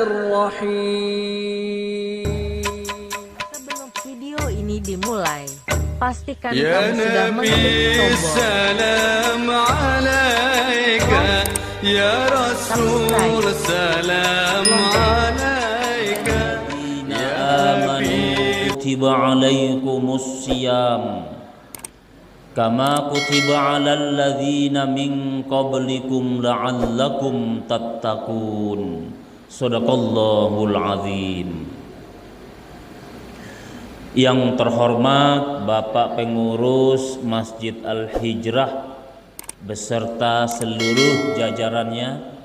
Bismillahirrahmanirrahim. Sebelum video ini dimulai, pastikan Ya kamu sudah Nabi mengklik tombol salam alaika, Ya Rasul salam alaika, Ya Habib. Kutiba alaikumus siyam kama kutiba alal ladzina min qablikum la'allakum tattaqun. Shadaqallahul azim. Yang terhormat Bapak Pengurus Masjid Al-Hijrah beserta seluruh jajarannya,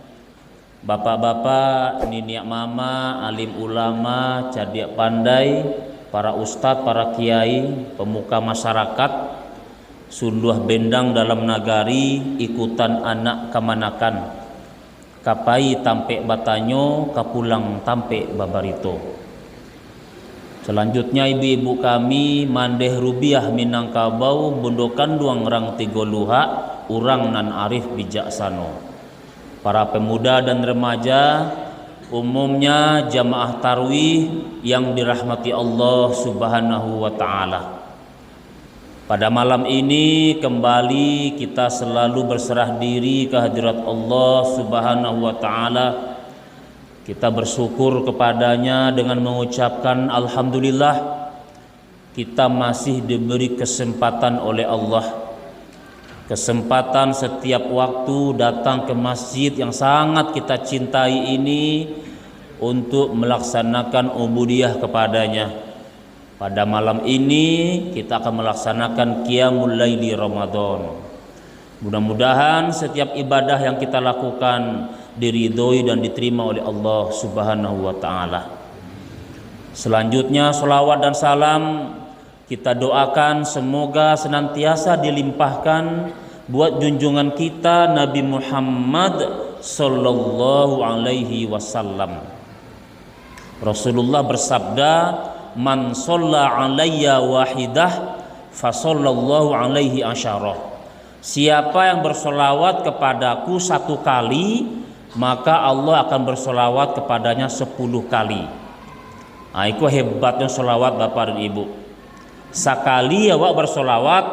bapak-bapak, niniak mama, alim ulama, cadiak pandai, para ustadz, para kiai, pemuka masyarakat, sunduh bendang dalam nagari, ikutan anak kemanakan, kapai tampe batanyo, kapulang tampe babarito. Selanjutnya ibu-ibu kami mandeh rubiah Minangkabau, bondokan duang rang tigo luha, urang nan arif bijaksano. Para pemuda dan remaja, umumnya jamaah tarwih yang dirahmati Allah Subhanahu wa ta'ala. Pada malam ini kembali kita selalu berserah diri ke hadirat Allah Subhanahu wa ta'ala. Kita bersyukur kepadanya dengan mengucapkan alhamdulillah, kita masih diberi kesempatan oleh Allah, kesempatan setiap waktu datang ke masjid yang sangat kita cintai ini untuk melaksanakan ubudiyah kepadanya. Pada malam ini kita akan melaksanakan Qiyamul Laili Ramadan. Mudah-mudahan setiap ibadah yang kita lakukan diridhoi dan diterima oleh Allah Subhanahu wa ta'ala. Selanjutnya sholawat dan salam kita doakan semoga senantiasa dilimpahkan buat junjungan kita Nabi Muhammad sallallahu alaihi wasallam. Rasulullah bersabda, man shalla alayya wahidah fa sallallahu alaihi asyarah. Siapa yang bersolawat kepadaku satu kali, maka Allah akan bersolawat kepadanya 10 kali. Nah, itu hebatnya solawat Bapak dan Ibu. Sekali awak bersolawat,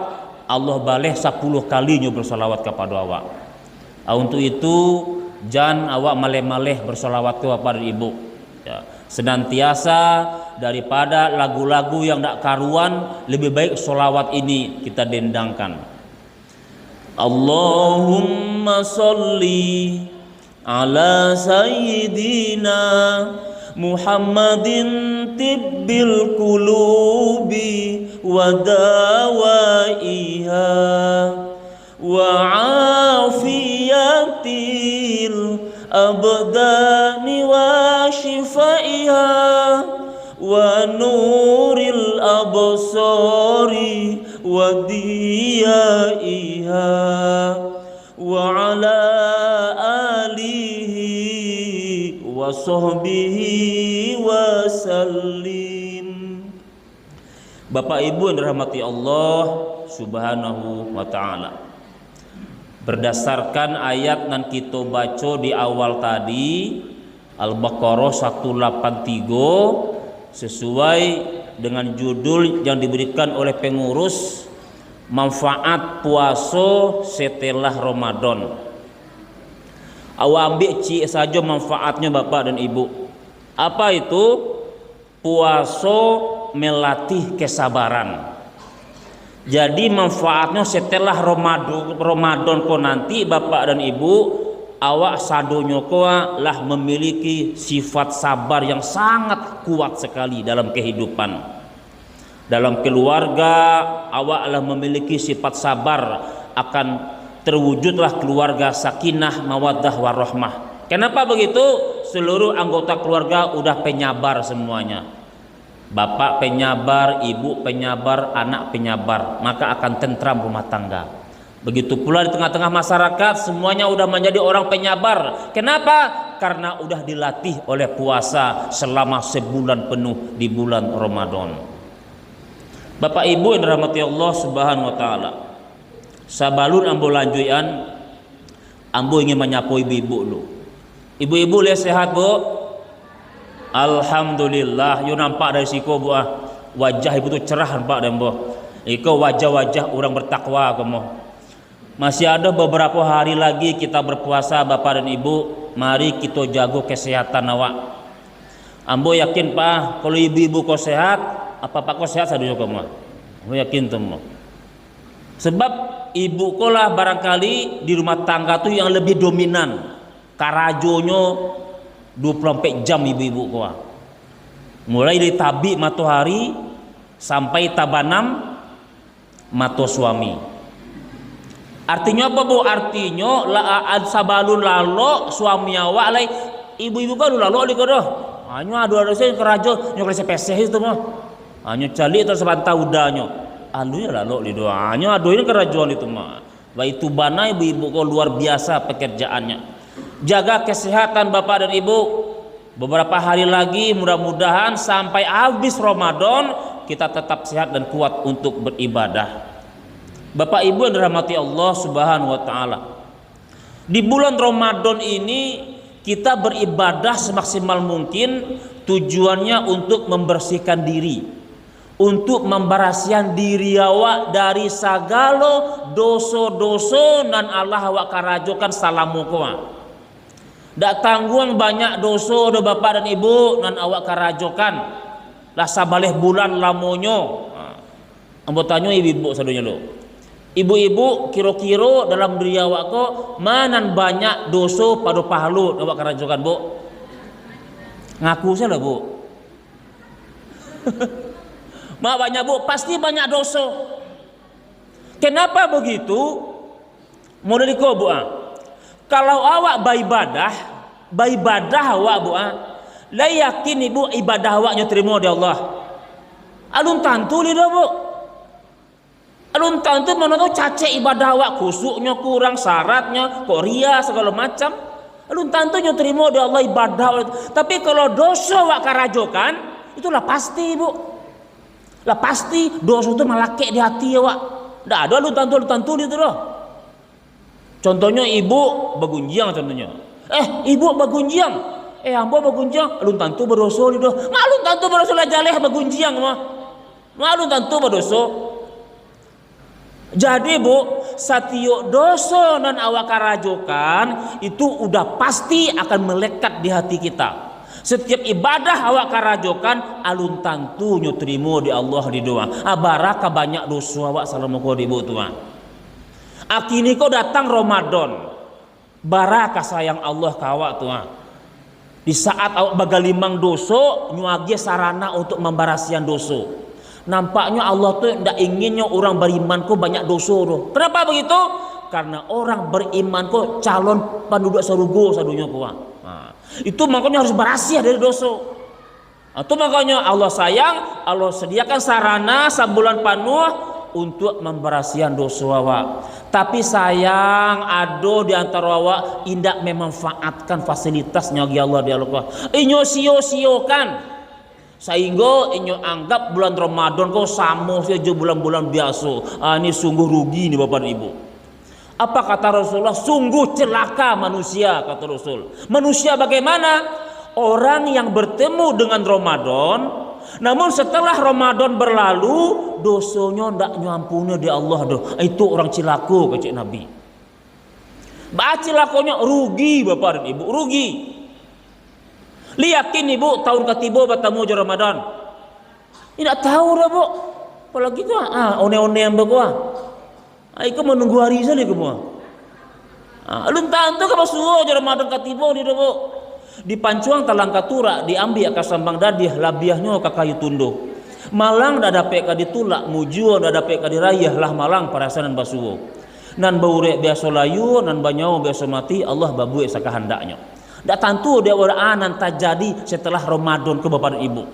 Allah balik 10 kalinya bersolawat kepada awak. Untuk itu jangan awak maleh-maleh bersolawat ke Bapak dan Ibu ya. Senantiasa daripada lagu-lagu yang tak karuan, lebih baik solawat ini kita dendangkan. Allahumma sholli ala sayyidina Muhammadin tibbil qulubi wa dawaiha wa afiyatil abdani wa shifaiha wa nuril absari wa diyaiha wa ala alihi wa sahbihi wa sallim. Bapak Ibu yang dirahmati Allah Subhanahu wa ta'ala, berdasarkan ayat yang kita baca di awal tadi, Al-Baqarah 183, sesuai dengan judul yang diberikan oleh pengurus, manfaat puasa setelah Ramadan. Awak ambil saja manfaatnya Bapak dan Ibu. Apa itu? Puasa melatih kesabaran. Jadi manfaatnya setelah Ramadan ko nanti Bapak dan Ibu, awak sadonyo ko lah memiliki sifat sabar yang sangat kuat sekali dalam kehidupan. Dalam keluarga awak lah memiliki sifat sabar, akan terwujudlah keluarga sakinah, mawaddah, warahmah. Kenapa begitu? Seluruh anggota keluarga udah penyabar semuanya. Bapak penyabar, ibu penyabar, anak penyabar, maka akan tentram rumah tangga. Begitu pula di tengah-tengah masyarakat, semuanya udah menjadi orang penyabar. Kenapa? Karena udah dilatih oleh puasa selama sebulan penuh di bulan Ramadan. Bapak Ibu yang dirahmati Allah Subhanahu wa ta'ala, sabalun ambo lanjuan, ambo ingin menyapa ibu-ibu dulu. Ibu-ibu lihat sehat, Bu? Alhamdulillah, yo nampak dari siko bu wajah ibu tu cerah nampak dan bu. Iko wajah-wajah orang bertakwa kamu. Masih ada beberapa hari lagi kita berpuasa bapak dan ibu. Mari kita jaga kesehatan awak. Ambo yakin pak, kalau ibu-ibu kau sehat, apa-apa kau sehat sadunya kamu. Ambo yakin temu. Sebab ibu kau lah barangkali di rumah tangga tu yang lebih dominan. Karajonya 24 jam ibu-ibu kau. Mulai dari tabi matahari sampai tabanam mata suami. Artinya apa bu? Artinya sabalun lalo suami awak lai ibu-ibu kan lalo di kodoh. Hanya adu saya kerajo nyok lese peseh itu mah. Hanya cali terus bantah udahnya. Alunya lalo di doa. Hanya adu ini kerajuan itu mah. Baik itu bana ibu-ibu kau luar biasa pekerjaannya. Jaga kesehatan bapak dan ibu. Beberapa hari lagi mudah-mudahan sampai habis Ramadan kita tetap sehat dan kuat untuk beribadah. Bapak Ibu yang dirahmati Allah Subhanahu wa taala. Di bulan Ramadan ini kita beribadah semaksimal mungkin, tujuannya untuk membersihkan diri, untuk memberasihan diri awak dari segala dosa-dosa dan Allah awak karajokan salamu kowe. Dak tanggung banyak dosa do bapak dan ibu dan awak karajokan. Lah sabaleh bulan lamonyo. Ambo tanyo ibu-ibu sadunya lo. Ibu-ibu kira-kira dalam diri awak ko manan banyak dosa pada pahalu awak karajokan bu. Ngaku saya lah bu. Mak banyak bu, pasti banyak dosa. Kenapa begitu? Model ko bu. Kalau awak beribadah awak bu, lah yakin ibu ibadah awaknya terima di Allah. Alun tantu lidah bu. Alun tantu mana tu cacek ibadah awak, khusuknya kurang, syaratnya, kok ria segala macam. Alun tantunya terima di Allah ibadah. Tapi kalau dosa awak karajokan, itulah pasti bu. Lah pasti dosa itu malakek di hati awak. Dah ada alun tantu itu loh. Contohnya ibu bergunjang contohnya. Ibu bergunjang. Ambo bergunjang, alun tantu berdosa lidah. Alun tantu berdosa lah jaleh bergunjang mah. Alun tantu berdosa. Jadi bu, satio dosa dan awak karajokan itu udah pasti akan melekat di hati kita. Setiap ibadah awak karajokan alun tantunya terima di Allah di doa. Baraka banyak dosa awak salamu ko di bu tuan. Akini kau datang Ramadan. Baraka sayang Allah kawak tuan. Di saat awak bagalimang dosa, nyuagia sarana untuk membarasian dosa. Nampaknya Allah tuh tidak inginnya orang beriman kok banyak dosa tuh. Kenapa begitu? Karena orang beriman kok calon penduduk surga sadunya kuah. Itu makanya harus berasih dari dosa. Itu makanya Allah sayang, Allah sediakan sarana sabulan penuh untuk memberasihan dosa awak. Tapi sayang ado di antara awak indak memanfaatkan fasilitasnya ya Allah di Allah. Inyo sio-siokan. Sehingga inyo anggap bulan Ramadan kau sama saja bulan-bulan biasa. Ini sungguh rugi nih bapak dan ibu. Apa kata Rasulullah? Sungguh celaka manusia kata Rasul. Manusia bagaimana? Orang yang bertemu dengan Ramadan, namun setelah Ramadan berlalu dosanya ndak nyampuni di Allah doh. Itu orang cilako kecik Nabi. Cilakonya rugi bapak dan ibu, rugi. Liakin ibu tahun ketiba bertemu je Ramadan. Tidak tahu dah bu. Apalagi tu one-one yang berkuah. Aku menunggu hari saja semua. Alun tantu ke basuh je Ramadan ketiba ni dah bu. Di pancuang talang katura diambil ke sambang dadih labiahnya ke kayu tunduh. Malang dah dapat ke ditulak, mujuan dah dapat ke dirayah lah malang perasaan basuh. Nan baurek biasa layu, nan banyau biasa mati, Allah babuik sakahandaknya. Tak tentu dia anan terjadi setelah Ramadan ke bapak dan ibu.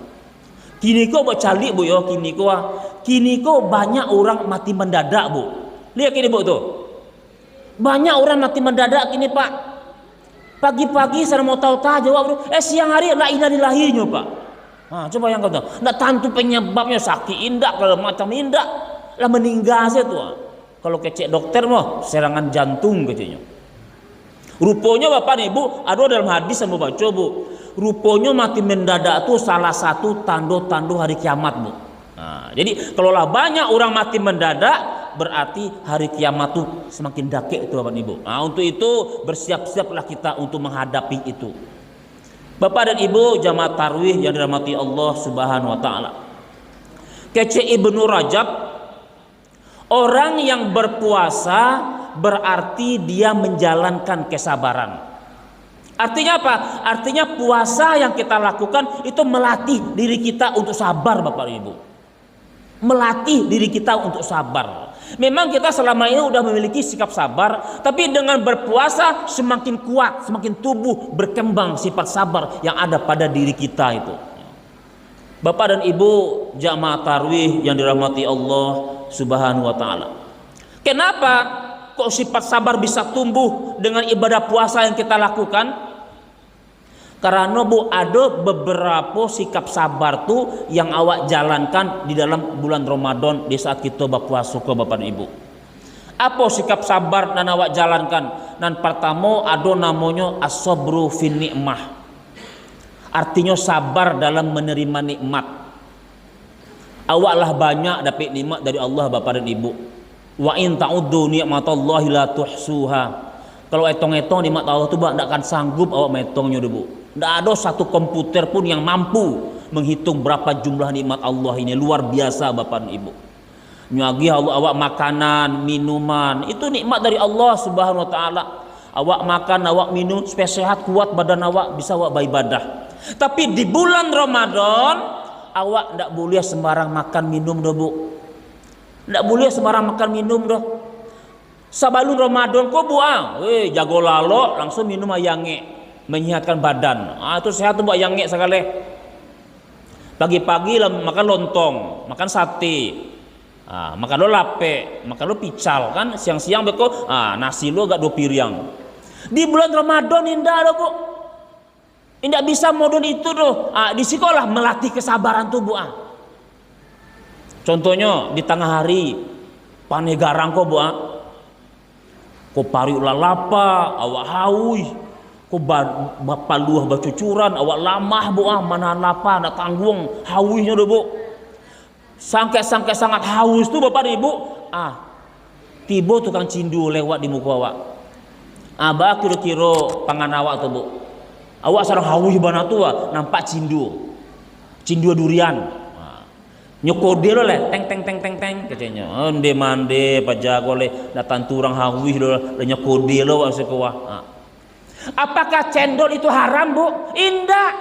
Kini kau bercalik bu yo, kini kau banyak orang mati mendadak bu. Lihat kini bu tu, banyak orang mati mendadak kini pak. Pagi-pagi saya mau tahu jawab, siang hari la ilaha illallahnya pak. Coba yang kau tahu, tak tentu penyebabnya sakit indak kalau macam indak lah meninggal saya tu. Kalau kecek dokter mah serangan jantung keceknya. Rupanya bapak dan ibu ada dalam hadis yang baca bu, rupanya mati mendadak itu salah satu tanda-tanda hari kiamat, Bu. Nah, jadi kalaulah banyak orang mati mendadak, berarti hari kiamat tuh semakin dakik itu Bapak Ibu. Nah, untuk itu bersiap-siaplah kita untuk menghadapi itu. Bapak dan Ibu jamaah tarawih yang dirahmati Allah Subhanahu wa taala. Kece Ibnu Rajab, orang yang berpuasa berarti dia menjalankan kesabaran. Artinya apa? Artinya puasa yang kita lakukan itu melatih diri kita untuk sabar, Bapak Ibu. Melatih diri kita untuk sabar. Memang kita selama ini udah memiliki sikap sabar, tapi dengan berpuasa semakin kuat, semakin tubuh berkembang sifat sabar yang ada pada diri kita itu. Bapak dan Ibu jamaah tarawih yang dirahmati Allah Subhanahu wa taala. Kenapa kok sifat sabar bisa tumbuh dengan ibadah puasa yang kita lakukan? Karena Bu, ada beberapa sikap sabar tuh yang awak jalankan di dalam bulan Ramadan di saat kita berpuasa ke Bapak dan Ibu. Apa sikap sabar dan awak jalankan? Dan pertama ada namanya as-sabru fin ni'mah. Artinya sabar dalam menerima nikmat. Awaklah banyak dapat nikmat dari Allah Bapak dan Ibu. Wa in ta'uddu ni'matallahi la tuhsuha. Kalau etong-etong nikmat Allah tu tidak akan sanggup awak metongnya Bu. Tidak ada satu komputer pun yang mampu menghitung berapa jumlah nikmat Allah ini. Luar biasa Bapak dan Ibu. Nyagi Allah awak makanan, minuman, itu nikmat dari Allah Subhanahu wa taala. Awak makan, awak minum supaya sehat, kuat badan awak, bisa awak beribadah. Tapi di bulan Ramadan awak tidak boleh sembarang makan minum dah Bu. Tidak boleh sembarang makan minum dah. Sebelum Ramadan kau buang, jago lalo langsung minum ayange, menyehatkan badan. Itu sehat tuh buat ayange sekali. Pagi-pagi lah makan lontong, makan sate, makan lo lape, makan lo pical kan. Siang-siang beko, nasi lo agak 2 piring. Di bulan Ramadan indah dah Bu. Tidak bisa modern itu tuh. Di sekolah melatih kesabaran tuh Bu. Contohnya di tengah hari pane garang kok Bu. Ko pari ulah lapa, awak haus. Ko bapak luah bacucuran, awak lamah Bu. Mana lapa, nak tanggung hausnya tuh Bu. Sampai sangat haus tuh Bapak dan Ibu. Tiba tukang cindu lewat di muka awak. Abah kira-kira pangan awak tuh Bu. Awak sarang haus bana tua nampak cindu durian. Nyokode lo le teng katanya. Onde mande pajago le datang turang haus lo nyokode lo wak sekolah. Apakah cendol itu haram Bu? Indah.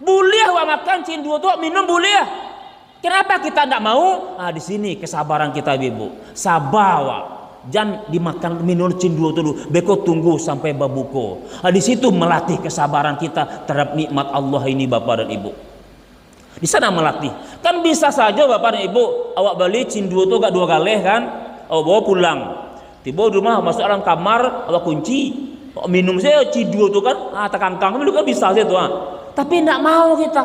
Boleh awak makan cindu tuh minum boleh. Kenapa kita tidak mau? Di sini kesabaran kita Ibu. Sabar awak. Jangan dimakan minum cindu dulu, beko tunggu sampai babuko. Di situ melatih kesabaran kita terhadap nikmat Allah ini Bapak dan Ibu. Di sana melatih. Kan bisa saja Bapak dan Ibu awak beli cindu itu gak 2 kali kan, awak bawa pulang. Tiba di rumah masuk dalam kamar, awak kunci. Awak minum saya cindu itu kan, tekang-kang itu kan bisa saja tuh. Tapi tidak mau kita.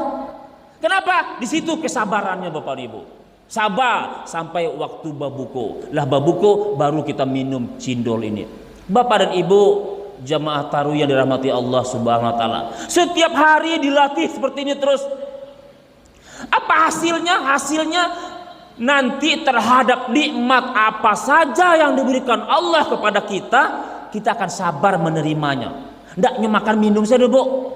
Kenapa? Di situ kesabarannya Bapak dan Ibu. Sabar sampai waktu babuko. Lah babuko baru kita minum cindol ini. Bapak dan Ibu jamaah tarawih yang dirahmati Allah Subhanahu wa taala. Setiap hari dilatih seperti ini terus. Apa hasilnya? Hasilnya nanti terhadap nikmat apa saja yang diberikan Allah kepada kita, kita akan sabar menerimanya. Ndaknya makan minum saja Bu.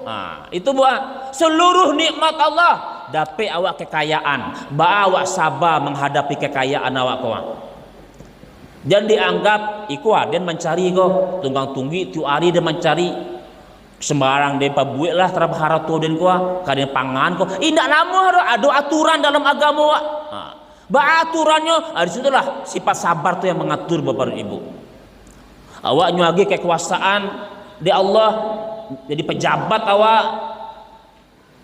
Itu Bu. Seluruh nikmat Allah dapat awak kekayaan, awak sabar menghadapi kekayaan awak kawan. Jangan dianggap dan mencari kok tunggang tunggi tu hari dia mencari sembarang dia pabuik lah terhadap harato dan kau kadang pangan kau. Indak lama ada aturan dalam agama wak. Aturannya di situlah sifat sabar tu yang mengatur Bapak dan Ibu. Awak nyuagi kekuasaan di Allah jadi pejabat awak,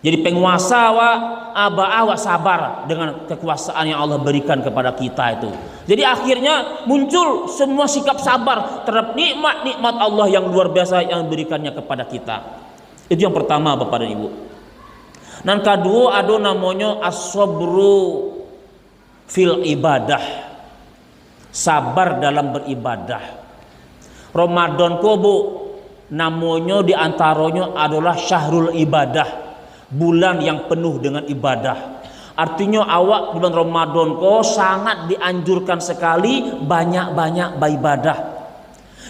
jadi penguasa awak sabar dengan kekuasaan yang Allah berikan kepada kita itu. Jadi akhirnya muncul semua sikap sabar terhadap nikmat-nikmat Allah yang luar biasa yang diberikannya kepada kita. Itu yang pertama Bapak dan Ibu. Dan kedua ada namanya as-sabru fil ibadah. Sabar dalam beribadah. Ramadan ko Bu, namanya diantaranya adalah syahrul ibadah, bulan yang penuh dengan ibadah. Artinya awak di bulan Ramadan kok sangat dianjurkan sekali banyak-banyak beribadah.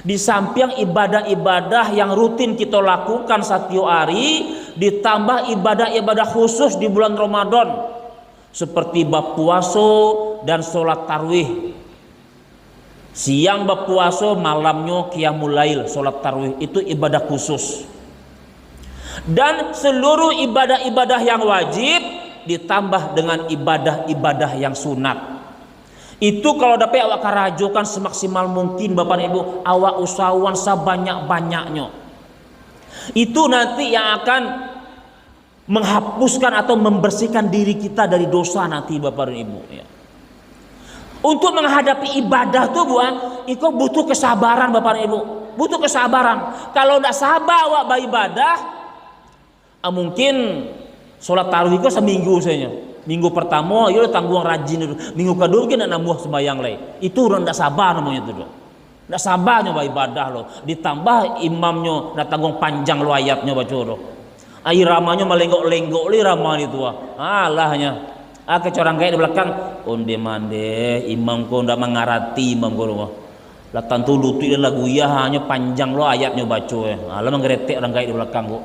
Di samping ibadah-ibadah yang rutin kita lakukan setiap hari, ditambah ibadah-ibadah khusus di bulan Ramadan seperti berpuasa dan sholat tarawih. Siang berpuasa, malamnya qiyamul lail, sholat tarawih, itu ibadah khusus. Dan seluruh ibadah-ibadah yang wajib ditambah dengan ibadah-ibadah yang sunat. Itu kalau dapat awak karajokan semaksimal mungkin Bapak Ibu, awak usahawan sebanyak-banyaknya. Itu nanti yang akan menghapuskan atau membersihkan diri kita dari dosa nanti Bapak dan Ibu ya. Untuk menghadapi ibadah tuh itu butuh kesabaran Bapak dan Ibu, butuh kesabaran. Kalau tidak sabar awak beribadah, mungkin sholat tarawih itu seminggu saja. Minggu pertama ya tanggung rajin dulu. Minggu kedua kita nak nambah sembahyang lain. Itu orang tidak sabar namanya itu. Tidak sabarnya beribadah loh. Ditambah imamnya nak tanggung panjang lo ayatnya baca loh. Air ramanya melenggok-lenggok li ramah itu. Alahnya. Kecorang kayak di belakang. Onde mande imam ko ndak mengarati imam ko loh. Lah tantu lutut dan lagu ya hanya panjang lo ayatnya baca ya. Alah menggeretek orang kayak di belakang kok.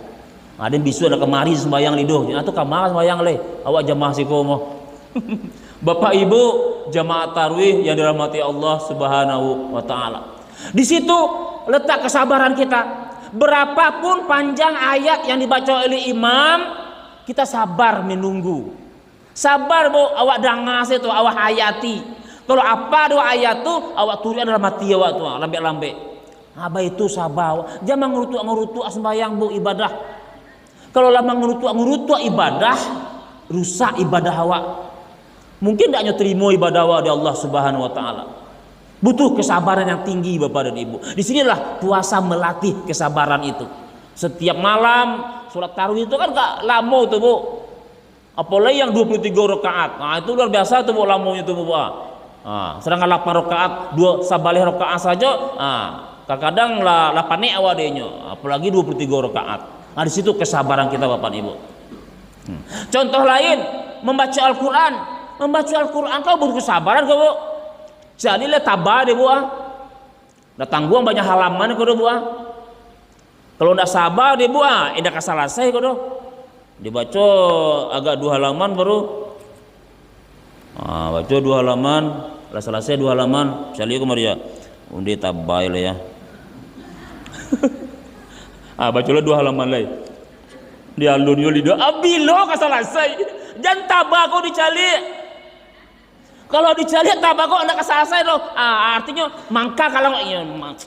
Ada bisu ada kemari sembahyang lidoh, atau kamar sembahyang le, awak jamaah sikomo. Bapak Ibu jamaah tarawih yang dirahmati Allah Subhanahu wa taala. Di situ letak kesabaran kita. Berapapun panjang ayat yang dibaca oleh imam, kita sabar menunggu. Sabar bu, awak dangas itu, awak hayati. Kalau apa doa ayat tu, awak turi adalah mati awak tu, lambe-lambe. Apa itu sabar? Jangan ngurutu sembahyang bu ibadah. Kalau lama ngurutu ibadah, rusak ibadah awak. Mungkin tidak hanya terima ibadah awak dari Allah Subhanahu wa taala. Butuh kesabaran yang tinggi Bapak dan Ibu. Di sinilah puasa melatih kesabaran itu. Setiap malam sholat tarawih itu kan gak lama tuh Bu. Apalagi yang 23 rakaat. Nah, itu luar biasa tuh Bu lamanya tuh Bu. Sedangkan 8 rakaat, 2 sabalih rakaat saja, kadang-kadang 8 awak dehnya, apalagi 23 rakaat. Nah, di situ kesabaran kita Bapak Ibu. Contoh lain, membaca Al-Quran. Membaca Al-Quran kau butuh kesabaran kau Bu. Jadi le tabah deh Bu. Dah tanggung banyak halaman kau Bu. Kalau ndak sabar deh Bu, indah selesai kau doh. Dibaca agak 2 halaman baru. Baca 2 halaman, lah selesai 2 halaman. Sekali kemari ya. Undi tabah le ya. Bacalah 2 halaman lain. Dia alunyo lidah. Abilo ka selesai. Jangan tabah kau dicari. Kalau dicari tabah kau nak selesai loh. Artinya mangka kalau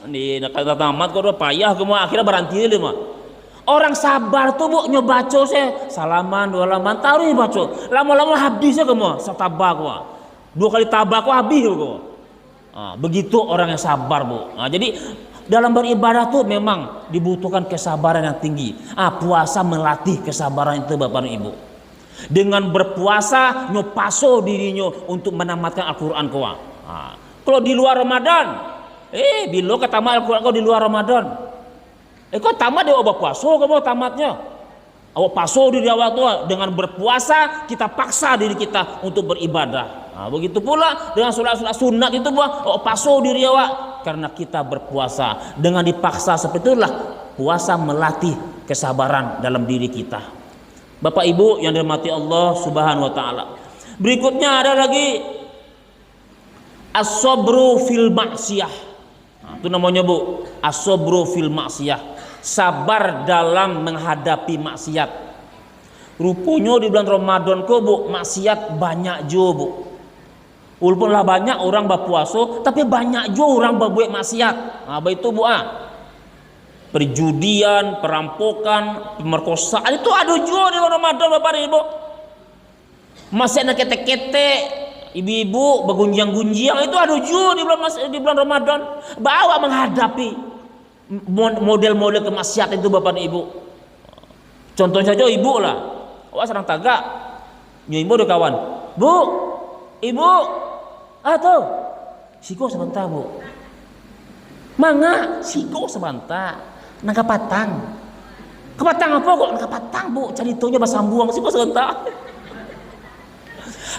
di kata tamat kau payah semua akhirnya berhenti dia mah. Orang sabar tuh Bu nyobaco saya salaman 2 halaman taruh baca. Lama-lama habisnya kamu satabah kau. 2 kali tabah kau habis kau. Begitu orang yang sabar Bu. Jadi dalam beribadah tuh memang dibutuhkan kesabaran yang tinggi. Puasa melatih kesabaran itu Bapak dan Ibu. Dengan berpuasa nyopaso dirinya untuk menamatkan Al-Quran kau. Kalau di luar Ramadan, bila ketamat Al-Quran kau di luar Ramadan, kau tamat dia berpuasa kau tamatnya. Awak paso diri awak tuh dengan berpuasa kita paksa diri kita untuk beribadah. Begitu pula dengan sholat-sholat sunat itu awak paso diri awak karena kita berpuasa. Dengan dipaksa seperti itulah puasa melatih kesabaran dalam diri kita. Bapak Ibu yang dirahmati Allah Subhanahu wa taala. Berikutnya ada lagi as-sabru fil maksiyah. Itu namanya Bu, as-sabru fil maksiyah. Sabar dalam menghadapi maksiat. Rupanya di bulan Ramadan kok Bu, maksiat banyak jo Bu. Walaupun lah banyak orang berpuasa, tapi banyak jo orang berbuat maksiat. Itu Bu perjudian, perampokan, pemerkosaan itu ada jo di bulan Ramadan Bapak dan Ibu. Masih ada ketek-ketek, ibu-ibu bergunjang-gunjang itu ada jo di bulan Ramadan. Bawa menghadapi model-model kemaksiatan itu Bapak dan Ibu. Contohnya saja ibu lah. Wah serang tagak. Ibu ada kawan. Bu, ibu. Tuh. Siko sebentar Bu. Mangga, siko sebentar. Nangka patang. Kepatang apa kok? Nangka patang bu. Ceritanya bahasa buang sih bahasa entah.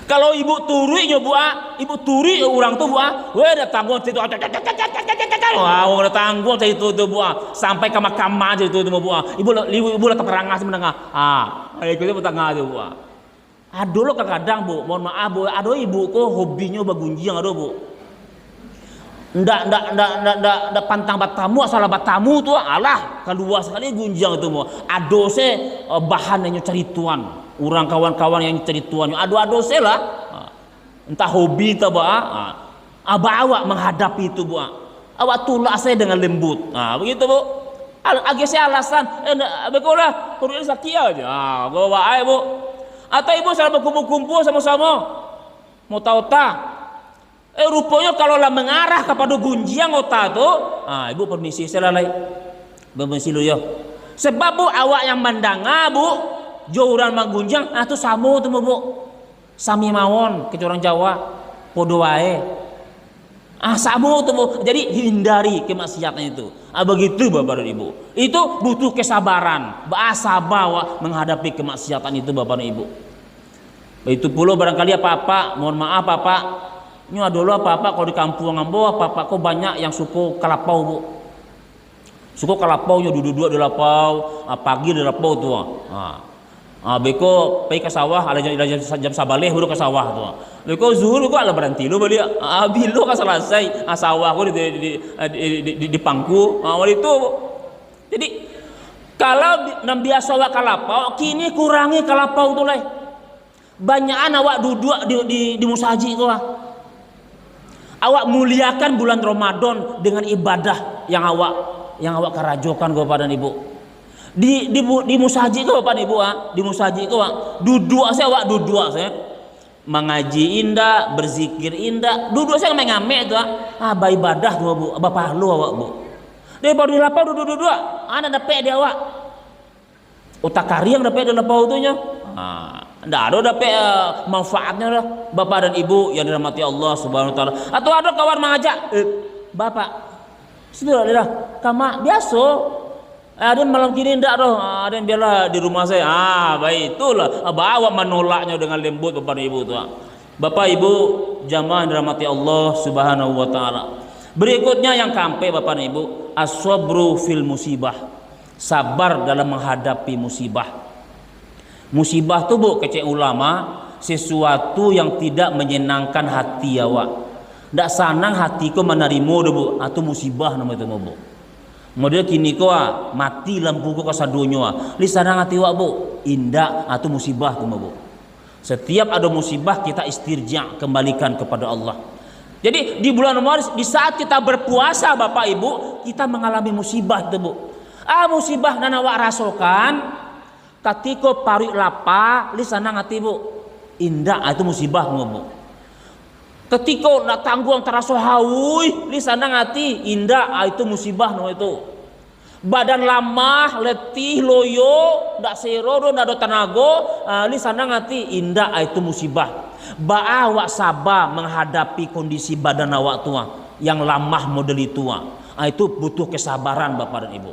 Kalau ibu turi nya bu, ibu turi orang tuh bu, weh ada tanggung situ, wah ada tanggung situ tuh bu, sampai ke makam aja itu bu, ibu letak terangah sih menengah, itu tengah tuh bu. Aduh lo kadang bu, mohon maaf bu, aduh ibu kok hobinya bagunjing aduh bu. Ndak pantang batamu asal batamu tuh, alah kedua sekali gunjang itu bu. Aduh se bahan yang cerituan. Orang kawan-kawan yang cerituannya adu-adu lah, entah hobi atau awak menghadapi itu bu, awak tolak saya dengan lembut, begitu bu. Agak saya alasan, begolah perlu sakit aja, bawa air bu. Atau ibu salah berkumpul-kumpul sama-sama, mau tahu tak? Rupanya kalau lah mengarah kepada gunjiang otak tu, ibu permisi saya lalai, permisi lu ya. Sebab bu awak yang mandanga bu. Jauran magunjang itu samu tuh bu, sami mawon ke orang Jawa, podo wae. Samu tuh bu, jadi hindari kemaksiatan itu. Begitu bapak dan ibu. Itu butuh kesabaran, sabar menghadapi kemaksiatan itu bapak dan ibu. Itu pula barangkali apa-apa, mohon maaf bapak, nyu dulu apa-apa kalau di kampung ngambo apa-apa kok banyak yang suku kalapau bu. Suku kalapau nya duduk-duduk di lapau, pagi di lapau tuh. Beko pergi ke sawah, ada jam sabaleh baru ke sawah tu. Beko zuhur beko ala berhenti lu balik. Bilo kan selesai sawah aku di pangku. Wali itu. Jadi kalau biasa awak kalapau, kini kurangi kalapau tu lah. Banyakan awak duduk di musaji tu lah. Awak muliakan bulan Ramadan dengan ibadah yang awak kerajokan kepada ibu. Di musaji ke bapak ibu di musaji ke duduk saya awak duduk saya mengaji indah berzikir indah duduk saya ngame itu ibadah tuh bu bapak lu awak bu dia baru di lapau duduk ada dapat dia awak otak kari yang dapat di lapau tu nya ndak ada dapat manfaatnya lah bapak dan ibu yang dirahmati Allah Subhanahu wa taala. Atau ada kawan mengajak bapak sudah dah kama biasa. Ada malam kini ndak doh, ada yang biarlah di rumah saya. Baik itulah. Bawa menolaknya dengan lembut bapak ibu tu. Bapak ibu jamaah dirahmati Allah Subhanahu wa taala. Berikutnya yang kampe bapak ibu, as-sabru fil musibah. Sabar dalam menghadapi musibah. Musibah tu bu kecek ulama sesuatu yang tidak menyenangkan hati awak. Ndak senang hatiku menerima bu atau musibah nama itu bu. Model kini ko mati lampu ko kasadonyo li sana ngati wak bu indah atau musibah tu bu. Setiap ada musibah kita istirja kembalikan kepada Allah. Jadi di bulan Ramadan di saat kita berpuasa bapak ibu kita mengalami musibah tu bu. Musibah dan awak rasakan ketika parik lapa li sana ngati bu indah itu musibah bu. Ketika nak tanggung terasa haui, li sana ngati indah itu musibah no itu. Badan lamah, letih, loyo, ndak serodo, ndak ada tenaga, li sana ngati indah itu musibah. Awak sabar menghadapi kondisi badan awak tua yang lamah model itu. Itu butuh kesabaran bapak dan ibu.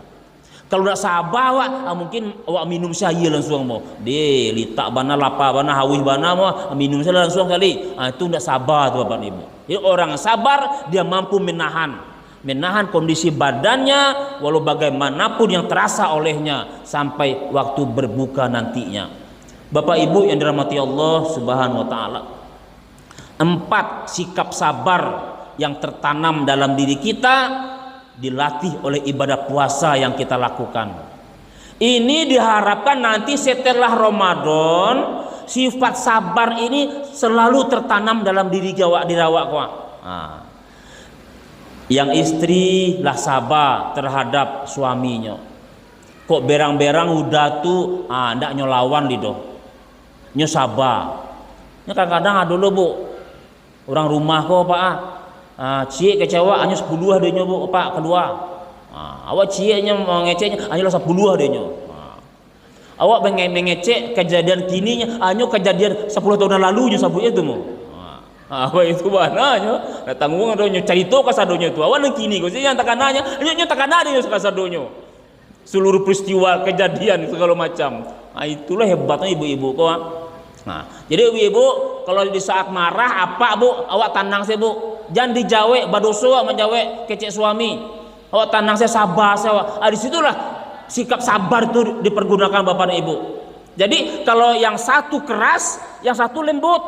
Kalau nak sabar awak mungkin awak minum saya langsung mau. Dia litak bana lapa bana hawih bana mau minum saya langsung kali. Itu ndak sabar tu bapak ibu. Jadi orang sabar dia mampu menahan kondisi badannya walau bagaimanapun yang terasa olehnya sampai waktu berbuka nantinya. Bapak ibu yang dirahmati Allah Subhanahu wa taala. 4 sikap sabar yang tertanam dalam diri kita dilatih oleh ibadah puasa yang kita lakukan. Ini diharapkan nanti setelah Ramadan sifat sabar ini selalu tertanam dalam diri awak. Yang istri lah sabar terhadap suaminya. Kok berang-berang udah tuh ndak nyolawan lido. Nyo sabar. Nya kadang-kadang ada dulu bu. Orang rumah kok pak cie kecewa hanya 10 adanya bu pak kedua. Awak cieknya ngeceknya hanya 10 adanya. Awak mengecek kejadian kininya hanya kejadian 10 tahun lalu nya sabu itu mu. Apa itu bananya? Tanggung adanya cerita kasadonya itu. Awak nang kini kok sih yang tekanannya, nya tekanane nya kasadonya. seluruh peristiwa kejadian segala macam. Nah, itulah hebatnya ibu-ibu kok. Nah, jadi ibu-ibu kalau di saat marah apa bu, awak tenang sih bu, jangan dijawe badoso menjawe kecek suami, awak tenang saya sabar saya. Disitulah sikap sabar itu dipergunakan bapak dan ibu. Jadi kalau yang satu keras, yang satu lembut.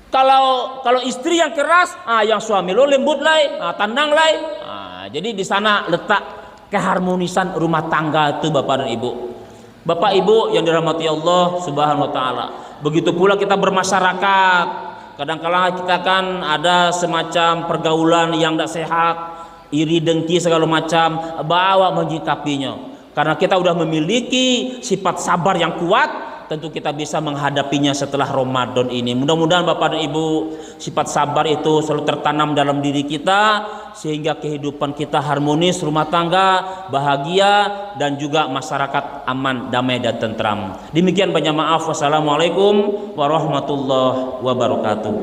Kalau istri yang keras, yang suami lo lembut lah, tenang lah. Jadi di sana letak keharmonisan rumah tangga itu bapak dan ibu. Bapak ibu yang dirahmati Allah subhanahu wa ta'ala. Begitu pula kita bermasyarakat. Kadang-kadang kita kan ada semacam pergaulan yang tidak sehat, iri dengki segala macam, bawa menyikapinya. Karena kita sudah memiliki sifat sabar yang kuat, tentu kita bisa menghadapinya setelah Ramadan ini. Mudah-mudahan bapak dan ibu sifat sabar itu selalu tertanam dalam diri kita, sehingga kehidupan kita harmonis, rumah tangga bahagia, dan juga masyarakat aman, damai dan tentram. Demikian, banyak maaf. Wassalamualaikum warahmatullahi wabarakatuh.